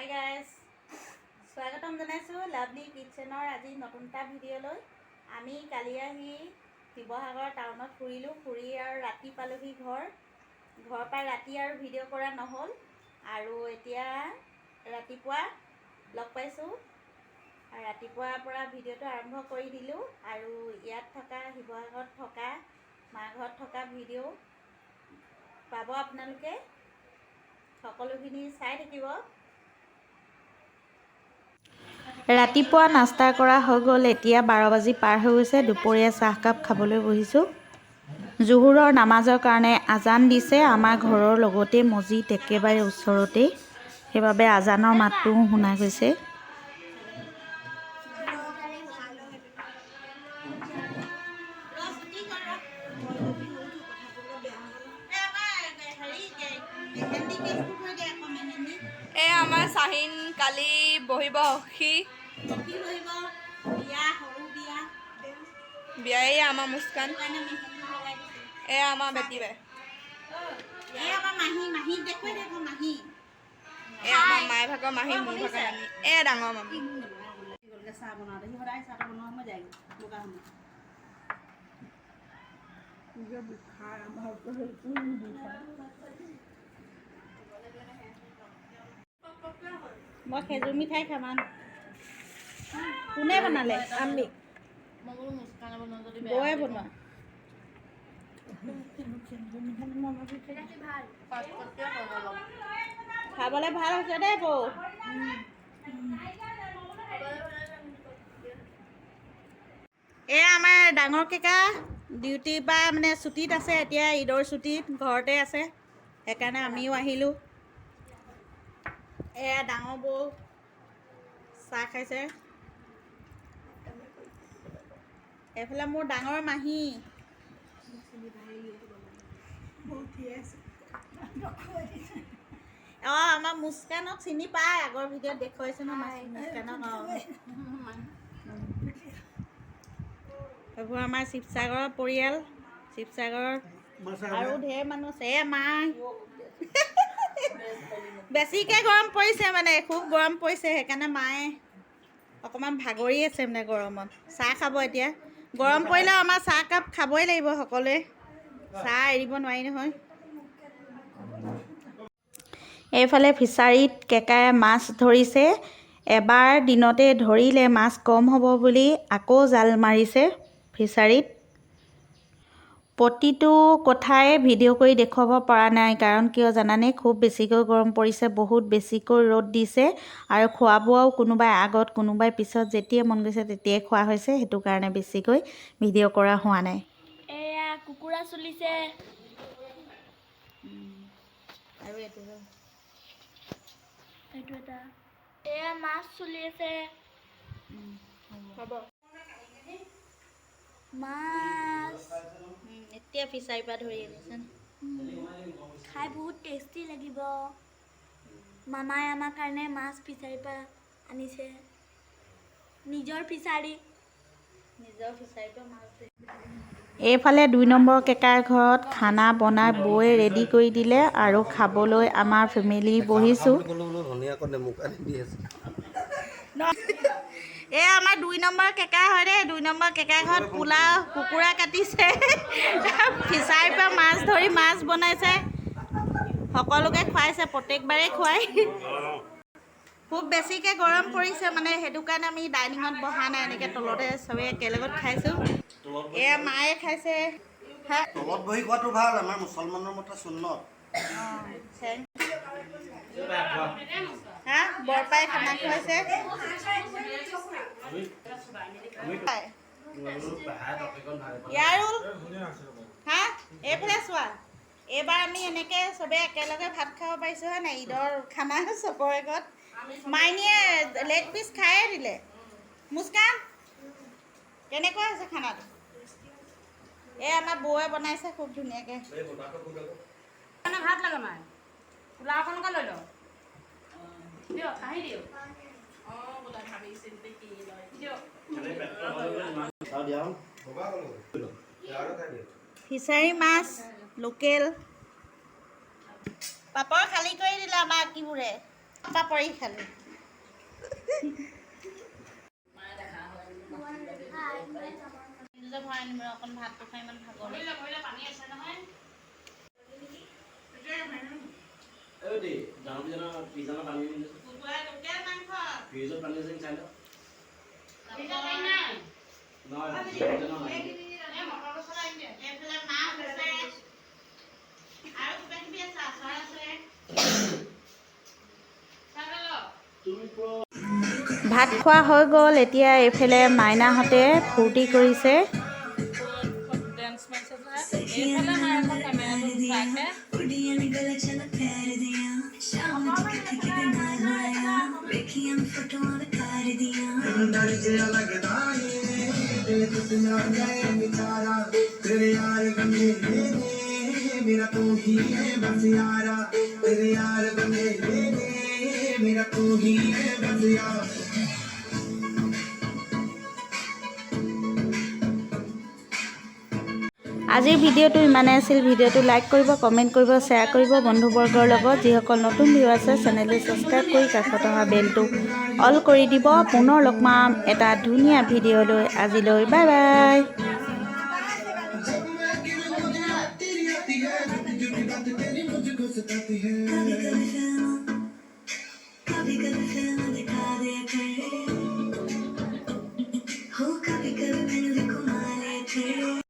Hi guys, স্বাগতম জনাইছোঁ lovely কিটচেনৰ আজি নতুন এটা ভিডিঅ'লৈ। আমি কালি আহি শিৱসাগৰ টাউনত ফুৰি আৰু ৰাতি পালোহি ঘৰৰ পৰা ৰাতি আৰু ভিডিঅ' কৰা নহ'ল আৰু এতিয়া ৰাতিপুৱা লগ পাইছোঁ আৰু ৰাতিপুৱাৰ পৰা ভিডিঅ'টো আৰম্ভ কৰি দিলোঁ আৰু ইয়াত থকা শিৱসাগৰত থকা মা ঘৰত থকা ভিডিঅ' পাব আপোনালোকে। সকলোখিনি চাই থাকিব। ৰাতিপুৱা নাস্তা কৰা হৈ গ'ল। এতিয়া 12 বাজি পাৰ হৈ গৈছে। দুপৰীয়া চাহকাপ খাবলৈ বহিছোঁ। জোহৰৰ নামাজৰ কাৰণে আজান দিছে। আমাৰ ঘৰৰ লগতে মছজিদ একেবাৰে ওচৰতেই, সেইবাবে আজানৰ মাতটোও শুনা গৈছে। আমাৰ চাহিন কালি বহিব বিয়াই আমাৰ মুস্কান, এয়া আমাৰ বেটি বাই, আমাৰ মায়ে ভাগৰ মাহী, মোৰ ভাগৰ নানি, এয়া ডাঙৰ মামী। মই খেজুৰ মিঠাই খাম। কোনে বনালে? আমি। বৌয়ে বনোৱা। খাবলৈ ভাল হৈছে দেই বৌ। এয়া আমাৰ ডাঙৰ কেকা ডিউটি বা মানে ছুটীত আছে, এতিয়া ঈদৰ ছুটীত ঘৰতে আছে, সেইকাৰণে আমিও আহিলোঁ। এয়া ডাঙৰ বৌ চাহ খাইছে। এইফালে মোৰ ডাঙৰ মাহী। আমাৰ মুস্কানক চিনি পায়, আগৰ ভিডিঅ'ত দেখুৱাইছোঁ ন মুস্কানক। সেইবোৰ আমাৰ শিৱসাগৰৰ পৰিয়াল। শিৱসাগৰৰ আৰু ঢেৰ মানুহ আছে। মাই বেছিকৈ গৰম পৰিছে, মানে খুব গৰম পৰিছে, সেইকাৰণে মায়ে অকণমান ভাগৰি আছে মানে গৰমত। চাহ খাব এতিয়া। গৰম পৰিলেও আমাৰ চাহকাপ খাবই লাগিব সকলোৱে, চাহ এৰিব নোৱাৰি নহয়। এইফালে ফিছাৰীত কেকাই মাছ ধৰিছে। এবাৰ দিনতে ধৰিলে, মাছ কম হ'ব বুলি আকৌ জাল মাৰিছে ফিছাৰীত। প্ৰতিটো কথাই ভিডিঅ' কৰি দেখুৱাব পৰা নাই, কাৰণ কিয় জানানে, খুব বেছিকৈ গৰম পৰিছে, বহুত বেছিকৈ ৰ'দ দিছে আৰু খোৱা বোৱাও কোনোবাই আগত কোনোবাই পিছত, যেতিয়াই মন গৈছে তেতিয়াই খোৱা হৈছে, সেইটো কাৰণে বেছিকৈ ভিডিঅ' কৰা হোৱা নাই। এয়া কুকুৰা চলিছে আৰু এইটো এটা, এয়া মাছ চলি আছে। হ'ব মাছ এতিয়া ফিছাৰীৰ পৰা ধৰি আনিছে। খাই বহুত টেষ্টি লাগিব। মামাই আমাৰ কাৰণে মাছ ফিছাৰীৰ পৰা আনিছে, নিজৰ ফিছাৰী। এইফালে 2 নম্বৰ কেকাৰ ঘৰত খানা বনাই বৈ ৰেডি কৰি দিলে আৰু খাবলৈ আমাৰ ফেমিলি বহিছোঁ। এয়া আমাৰ 2 নম্বৰ কেকা হয় দেই। 2 নম্বৰ কেকাৰ ঘৰত পোলাও, কুকুৰা কাটিছে, ফিছাৰীৰ পৰা মাছ ধৰি মাছ বনাইছে, সকলোকে খুৱাইছে, প্ৰত্যেকবাৰেই খুৱাই। খুব বেছিকৈ গৰম পৰিছে, মানে সেইটো কাৰণে আমি ডাইনিঙত বহা নাই, এনেকৈ তলতে চবেই একেলগত খাইছোঁ। এয়া মায়ে খাইছে। তলত বহি খোৱাটো ভাল, আমাৰ মুছলমানৰ মতে সুন্নত। বৰপাই খানা খুৱাইছে। এইফালে চোৱা, এইবাৰ আমি এনেকৈ চবেই একেলগে ভাত খাব পাৰিছোঁ হয় নাই, ঈদৰ খানা চবৰে ঘৰত। মাইনীয়ে লেগ পিচ খায়ে দিলে। মুস্কান কেনেকুৱা হৈছে খানাটো? এই আমাৰ বৌয়ে বনাইছে খুব ধুনীয়াকৈ। ভাত লাগে মায়ে, পোলাও অকণকে লৈ লওঁ দিয়ক, আহি দিয়ক। ফিছাৰী মাছ লোকেল। পাপৰ খালী কৰি দিলে আমাৰ কিবোৰে। পাপৰি খালোঁ ভৰাই নিম অকণ ভাতটো খাই ইমান ভাগৰ পানী আছে নহয় ভাত খোৱা হৈ গ'ল এতিয়া এইফালে মাইনাহঁতে ফূৰ্তি কৰিছে मेरा तू ही है बस यारा तेरे यार बने मेरा तू ही है बस यारा আজিৰ ভিডিঅ'টো ইমানেই আছিল ভিডিঅ'টো লাইক কৰিব কমেণ্ট কৰিব শ্বেয়াৰ কৰিব বন্ধুবৰ্গৰ লগত যিসকল নতুন ভিউ আছে চেনেলটো ছাবস্ক্ৰাইব কৰি কাষত অহা বেলটো অল কৰি দিব পুনৰ লগ পাম এটা ধুনীয়া ভিডিঅ' লৈ আজিলৈ বাই বাই तेरी बात तेरी मुझको सताती है